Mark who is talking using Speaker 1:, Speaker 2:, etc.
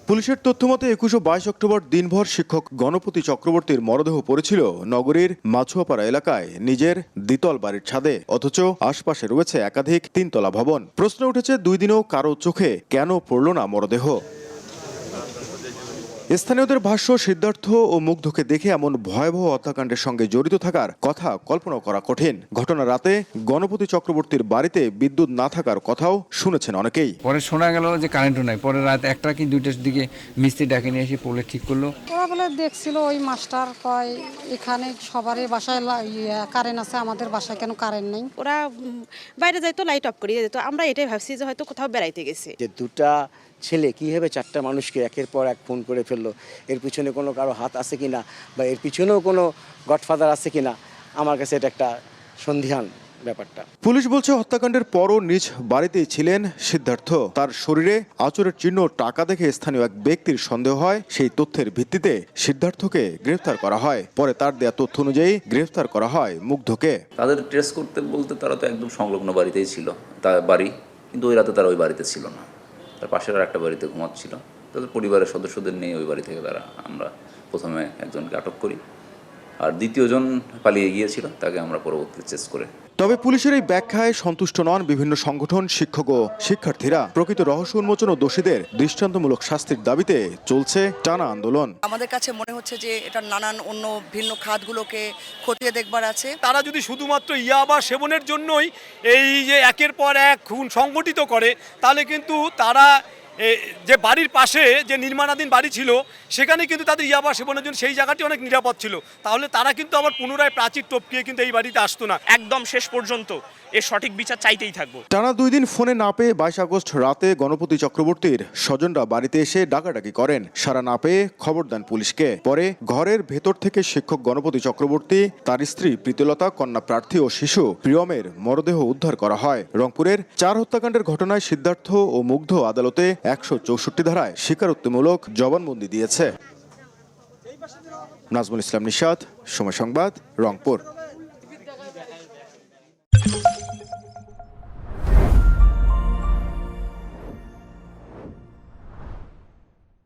Speaker 1: পুলিশের তথ্যমতে ২১ ও ২২ অক্টোবর দিনভর শিক্ষক গণপতি চক্রবর্তীর মরদেহ পড়েছিল নগরীর মাছুয়াপাড়া এলাকায় নিজের দ্বিতল বাড়ির ছাদে, অথচ আশপাশে রয়েছে একাধিক তিনতলা ভবন। প্রশ্ন উঠেছে, ২ দিনেও কারো চোখে কেন পড়ল না মরদেহ? স্থানীয়দের ভাষ্য, সিদ্ধার্থ ও মুগ্ধকে দেখে এমন ভয়াবহ হত্যাকাণ্ডের সঙ্গে জড়িত থাকার কথা কল্পনা করা কঠিন। ঘটনা রাতে গণপতি চক্রবর্তীর বাড়িতে বিদ্যুৎ না থাকার কথাও শুনেছেন অনেকেই।
Speaker 2: পরে শোনা গেল যে কারেন্টও নাই। পরে রাত ১টা কি ২টার দিকে মিস্ত্রি ডাকে নিয়ে এসে পোলে ঠিক করলো।
Speaker 3: ওরা বলে দেখছিল ওই মাস্টার কয় এখানে সবারই বাসায় কারেন্ট আছে, আমাদের বাসায় কেন কারেন্ট নেই।
Speaker 4: ওরা বাইরে যাইতো, লাইট অফ করিয়ে যেত। আমরা এটাই ভাবছি যে হয়তো কোথাও বেড়াইতে গেছে।
Speaker 5: যে দুটা ছেলে কীভাবে ৪টা মানুষকে একের পর এক খুন করে ফেললো, এর পিছনে কোনো কারো হাত আছে কিনা বা এর পিছনেও কোনো গডফাদার আছে কিনা, আমার কাছে এটা একটা সন্দিহান ব্যাপারটা।
Speaker 1: পুলিশ বলছে, হত্যাকাণ্ডের পরও নিজ বাড়িতেই ছিলেন সিদ্ধার্থ। তার শরীরে আঁচড়ের চিহ্ন, টাকা দেখে স্থানীয় এক ব্যক্তির সন্দেহ হয়। সেই তথ্যের ভিত্তিতে সিদ্ধার্থকে গ্রেফতার করা হয়। পরে তার দেয়া তথ্য অনুযায়ী গ্রেফতার করা হয় মুগ্ধকে।
Speaker 6: তাদের ট্রেস করতে বলতে তারা তো একদম সংলগ্ন বাড়িতেই ছিল, তার বাড়ি, কিন্তু ওই রাতে তারা ওই বাড়িতে ছিল না, তার পাশের আর একটা বাড়িতে ঘুমাচ্ছিল। তাদের পরিবারের সদস্যদের নিয়ে ওই বাড়ি থেকে আমরা প্রথমে একজনকে আটক করি, আর দ্বিতীয়জন পালিয়ে গিয়েছিল, তাকে আমরা পরবর্তীতে চেস করে।
Speaker 1: তবে পুলিশের এই ব্যাখ্যায় সন্তুষ্ট নন বিভিন্ন সংগঠন, শিক্ষক ও শিক্ষার্থীরা। প্রকৃত রহস্য উন্মোচন ও দোষীদের দৃষ্টান্তমূলক শাস্তির দাবিতে চলছে টানা আন্দোলন।
Speaker 7: আমাদের কাছে মনে হচ্ছে যে এটা নানান অন্য ভিন্ন খাতগুলোকে খতিয়ে দেখবার আছে।
Speaker 8: তারা যদি শুধুমাত্র ইয়াবা সেবনের জন্যই এই যে একের পর এক খুন সংগঠিত করে, তাহলে কিন্তু তারা যে বাড়ির পাশে যে নির্মাণাধীন বাড়ি ছিল সেখানে কিন্তু তাদের ইয়াবা সেবনের জন্য সেই জায়গাটি অনেক নিরাপদ ছিল, তাহলে তারা কিন্তু আবার পুনরায় প্রাচীর টপকিয়ে কিন্তু এই বাড়িতে আসতো না।
Speaker 9: একদম শেষ পর্যন্ত এর সঠিক বিচার চাইতেই থাকবো।
Speaker 1: টানা 2 দিন ফোনে না পেয়ে 22 আগস্ট রাতে গণপতি চক্রবর্তীর স্বজনরা বাড়িতে এসে ডাকাডাকি করেন। সাড়া না পেয়ে খবর দেন পুলিশকে। পরে ঘরের ভেতর থেকে শিক্ষক গণপতি চক্রবর্তী, তার স্ত্রী প্রীতিলতা, কন্যা প্রার্থী ও শিশু প্রিয়মের মরদেহ উদ্ধার করা হয়। রংপুরের 4 হত্যাকাণ্ডের ঘটনায় সিদ্ধার্থ ও মুগ্ধ আদালতে 164 ধারায় স্বীকারোক্তিমূলক জবানবন্দি দিয়েছে। নাজমুল ইসলাম নিশাত, সময় সংবাদ, রংপুর।